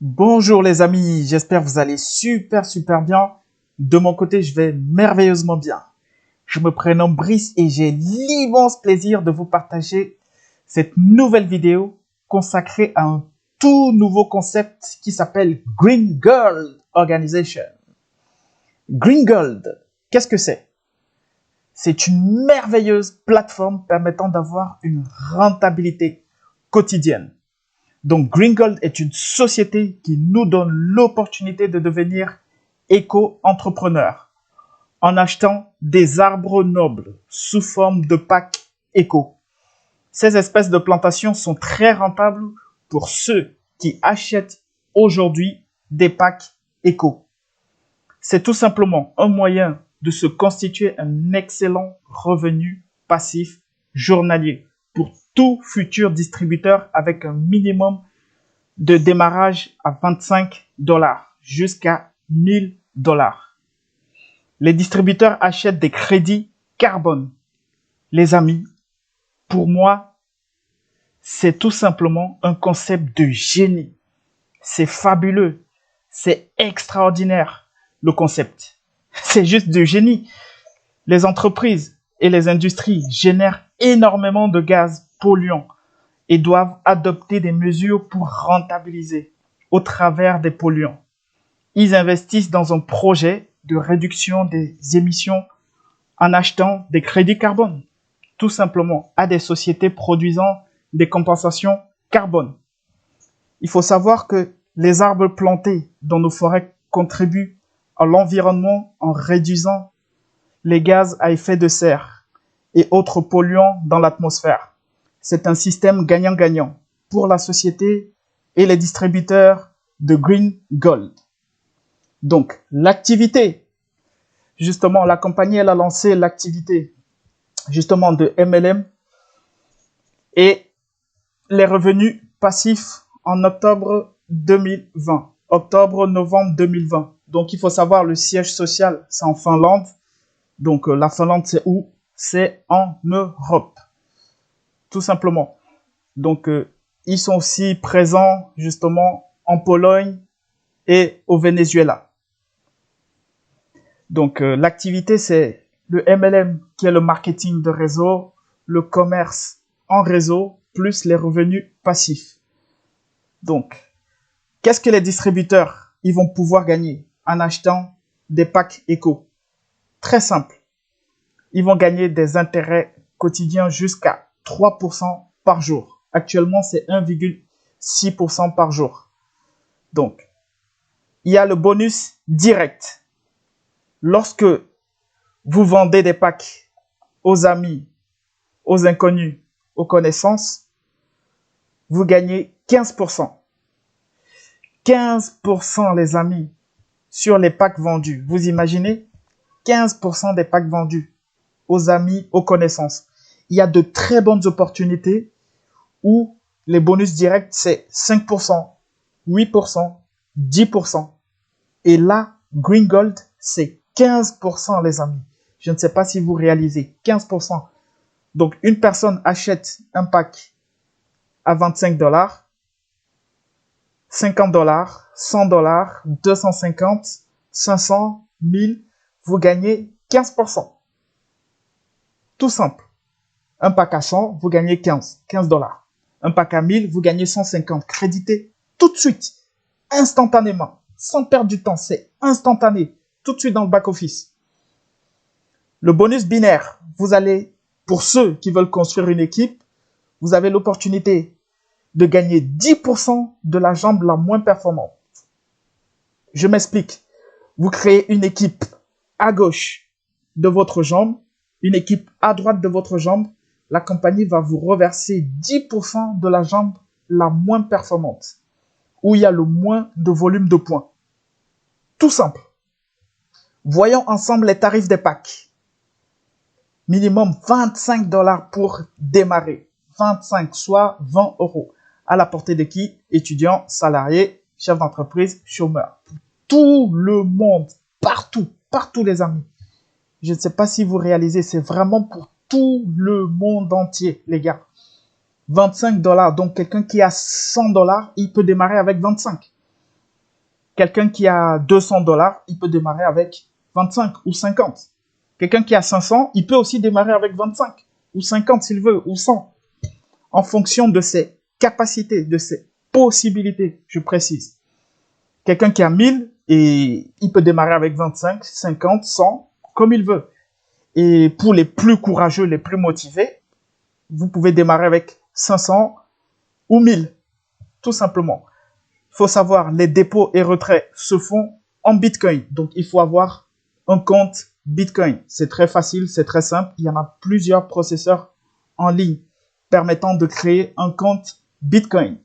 Bonjour les amis, j'espère que vous allez super bien. De mon côté, je vais merveilleusement bien. Je me prénomme Brice et j'ai l'immense plaisir de vous partager cette nouvelle vidéo consacrée à un tout nouveau concept qui s'appelle Green Gold Organization. Green Gold, qu'est-ce que c'est? C'est une merveilleuse plateforme permettant d'avoir une rentabilité quotidienne. Donc Green Gold est une société qui nous donne l'opportunité de devenir éco-entrepreneurs en achetant des arbres nobles sous forme de packs éco. Ces espèces de plantations sont très rentables pour ceux qui achètent aujourd'hui des packs éco. C'est tout simplement un moyen de se constituer un excellent revenu passif journalier pour tout futur distributeur avec un minimum de démarrage à 25 $ jusqu'à 1000 $. Les distributeurs achètent des crédits carbone. Les amis, pour moi, c'est tout simplement un concept de génie. C'est fabuleux. C'est extraordinaire, le concept. C'est juste de génie. Les entreprises et les industries génèrent énormément de gaz polluants et doivent adopter des mesures pour rentabiliser au travers des polluants. Ils investissent dans un projet de réduction des émissions en achetant des crédits carbone, tout simplement à des sociétés produisant des compensations carbone. Il faut savoir que les arbres plantés dans nos forêts contribuent à l'environnement en réduisant les gaz à effet de serre et autres polluants dans l'atmosphère. C'est un système gagnant-gagnant pour la société et les distributeurs de Green Gold. Donc, l'activité, justement, la compagnie, elle a lancé l'activité, justement, de MLM et les revenus passifs en octobre 2020, octobre-novembre 2020. Donc, il faut savoir, le siège social, c'est en Finlande. Donc, la Finlande, c'est où? C'est en Europe, tout simplement. Donc, ils sont aussi présents, justement, en Pologne et au Venezuela. Donc, l'activité, c'est le MLM, qui est le marketing de réseau, le commerce en réseau, plus les revenus passifs. Donc, qu'est-ce que les distributeurs ils vont pouvoir gagner en achetant des packs éco? Très simple. Ils vont gagner des intérêts quotidiens jusqu'à 3% par jour. Actuellement, c'est 1,6% par jour. Donc, il y a le bonus direct. Lorsque vous vendez des packs aux amis, aux inconnus, aux connaissances, vous gagnez 15%. 15% les amis sur les packs vendus. Vous imaginez? 15% des packs vendus aux amis, aux connaissances. Il y a de très bonnes opportunités où les bonus directs, c'est 5%, 8%, 10%. Et là, Green Gold, c'est 15% les amis. Je ne sais pas si vous réalisez, 15%. Donc, une personne achète un pack à 25 $, 50 $, 100 $, 250, 500, 1000, vous gagnez 15%. Tout simple. Un pack à 100, vous gagnez 15 $. Un pack à 1000, vous gagnez 150. Crédité tout de suite, instantanément, sans perdre du temps, c'est instantané, tout de suite dans le back-office. Le bonus binaire, vous allez, pour ceux qui veulent construire une équipe, vous avez l'opportunité de gagner 10% de la jambe la moins performante. Je m'explique. Vous créez une équipe à gauche de votre jambe, une équipe à droite de votre jambe. La compagnie va vous reverser 10% de la jambe la moins performante, où il y a le moins de volume de points. Tout simple. Voyons ensemble les tarifs des packs. Minimum 25 $ pour démarrer. 25, soit 20 €. À la portée de qui? Étudiants, salariés, chefs d'entreprise, chômeurs. Tout le monde, partout les amis. Je ne sais pas si vous réalisez, c'est vraiment pour tout le monde entier, les gars. 25 $, donc quelqu'un qui a 100 $, il peut démarrer avec 25. Quelqu'un qui a 200 dollars, il peut démarrer avec 25 ou 50. Quelqu'un qui a 500, il peut aussi démarrer avec 25 ou 50 s'il veut, ou 100. En fonction de ses capacités, de ses possibilités, je précise. Quelqu'un qui a 1000, et il peut démarrer avec 25, 50, 100, comme il veut. Et pour les plus courageux, les plus motivés, vous pouvez démarrer avec 500 ou 1000, tout simplement. Il faut savoir, les dépôts et retraits se font en Bitcoin. Donc, il faut avoir un compte Bitcoin. C'est très facile, c'est très simple. Il y en a plusieurs processeurs en ligne permettant de créer un compte Bitcoin.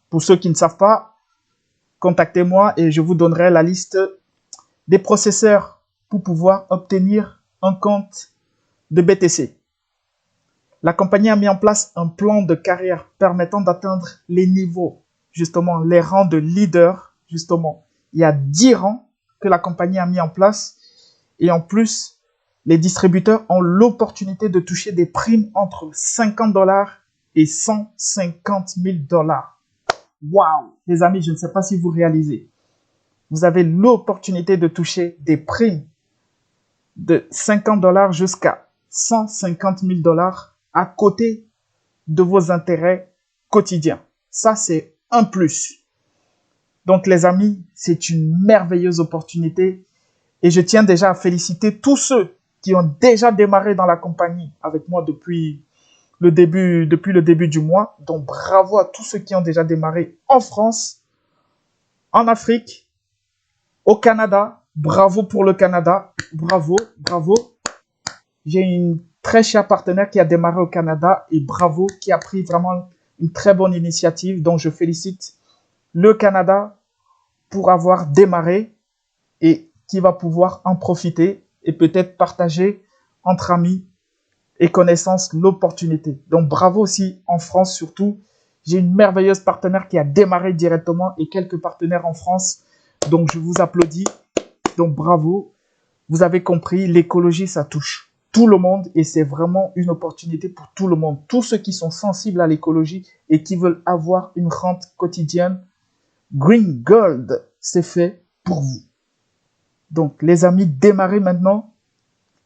Pour ceux qui ne savent pas, contactez-moi et je vous donnerai la liste des processeurs pour pouvoir obtenir un compte de BTC. La compagnie a mis en place un plan de carrière permettant d'atteindre les niveaux, justement, les rangs de leader, justement. Il y a 10 rangs que la compagnie a mis en place et en plus, les distributeurs ont l'opportunité de toucher des primes entre 50 dollars et 150 000 dollars. Waouh! Les amis, je ne sais pas si vous réalisez. Vous avez l'opportunité de toucher des primes de 50 dollars jusqu'à 150 000 dollars à côté de vos intérêts quotidiens. Ça, c'est un plus. Donc, les amis, c'est une merveilleuse opportunité et je tiens déjà à féliciter tous ceux qui ont déjà démarré dans la compagnie avec moi depuis le début du mois. Donc, bravo à tous ceux qui ont déjà démarré en France, en Afrique, au Canada. Bravo pour le Canada. Bravo, bravo. J'ai une très chère partenaire qui a démarré au Canada et bravo, qui a pris vraiment une très bonne initiative. Donc, je félicite le Canada pour avoir démarré et qui va pouvoir en profiter et peut-être partager entre amis et connaissances l'opportunité. Donc, bravo aussi en France surtout. J'ai une merveilleuse partenaire qui a démarré directement et quelques partenaires en France. Donc, je vous applaudis. Donc, bravo. Vous avez compris, l'écologie, ça touche tout le monde et c'est vraiment une opportunité pour tout le monde. Tous ceux qui sont sensibles à l'écologie et qui veulent avoir une rente quotidienne, Green Gold, c'est fait pour vous. Donc, les amis, démarrez maintenant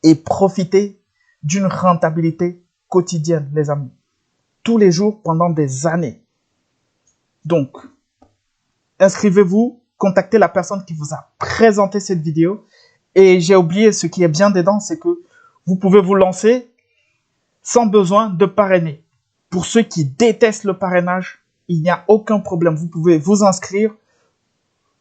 et profitez d'une rentabilité quotidienne, les amis. Tous les jours pendant des années. Donc, inscrivez-vous, contactez la personne qui vous a présenté cette vidéo. Et j'ai oublié ce qui est bien dedans, c'est que vous pouvez vous lancer sans besoin de parrainer. Pour ceux qui détestent le parrainage, il n'y a aucun problème. Vous pouvez vous inscrire,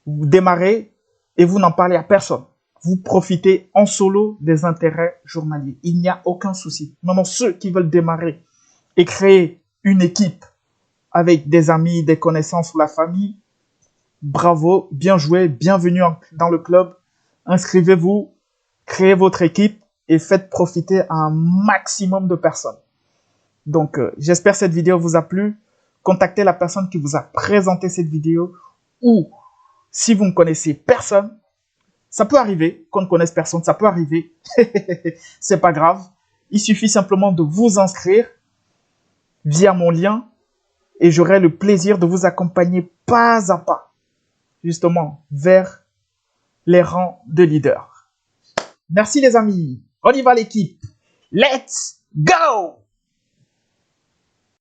vous démarrez et vous n'en parlez à personne. Vous profitez en solo des intérêts journaliers. Il n'y a aucun souci. Maintenant, ceux qui veulent démarrer et créer une équipe avec des amis, des connaissances ou la famille, bravo, bien joué, bienvenue dans le club. Inscrivez-vous, créez votre équipe et faites profiter un maximum de personnes. Donc, j'espère que cette vidéo vous a plu. Contactez la personne qui vous a présenté cette vidéo ou si vous ne connaissez personne, ça peut arriver qu'on ne connaisse personne, ça peut arriver. C'est pas grave. Il suffit simplement de vous inscrire via mon lien et j'aurai le plaisir de vous accompagner pas à pas, justement, vers les rangs de leaders. Merci les amis. On y va l'équipe. Let's go!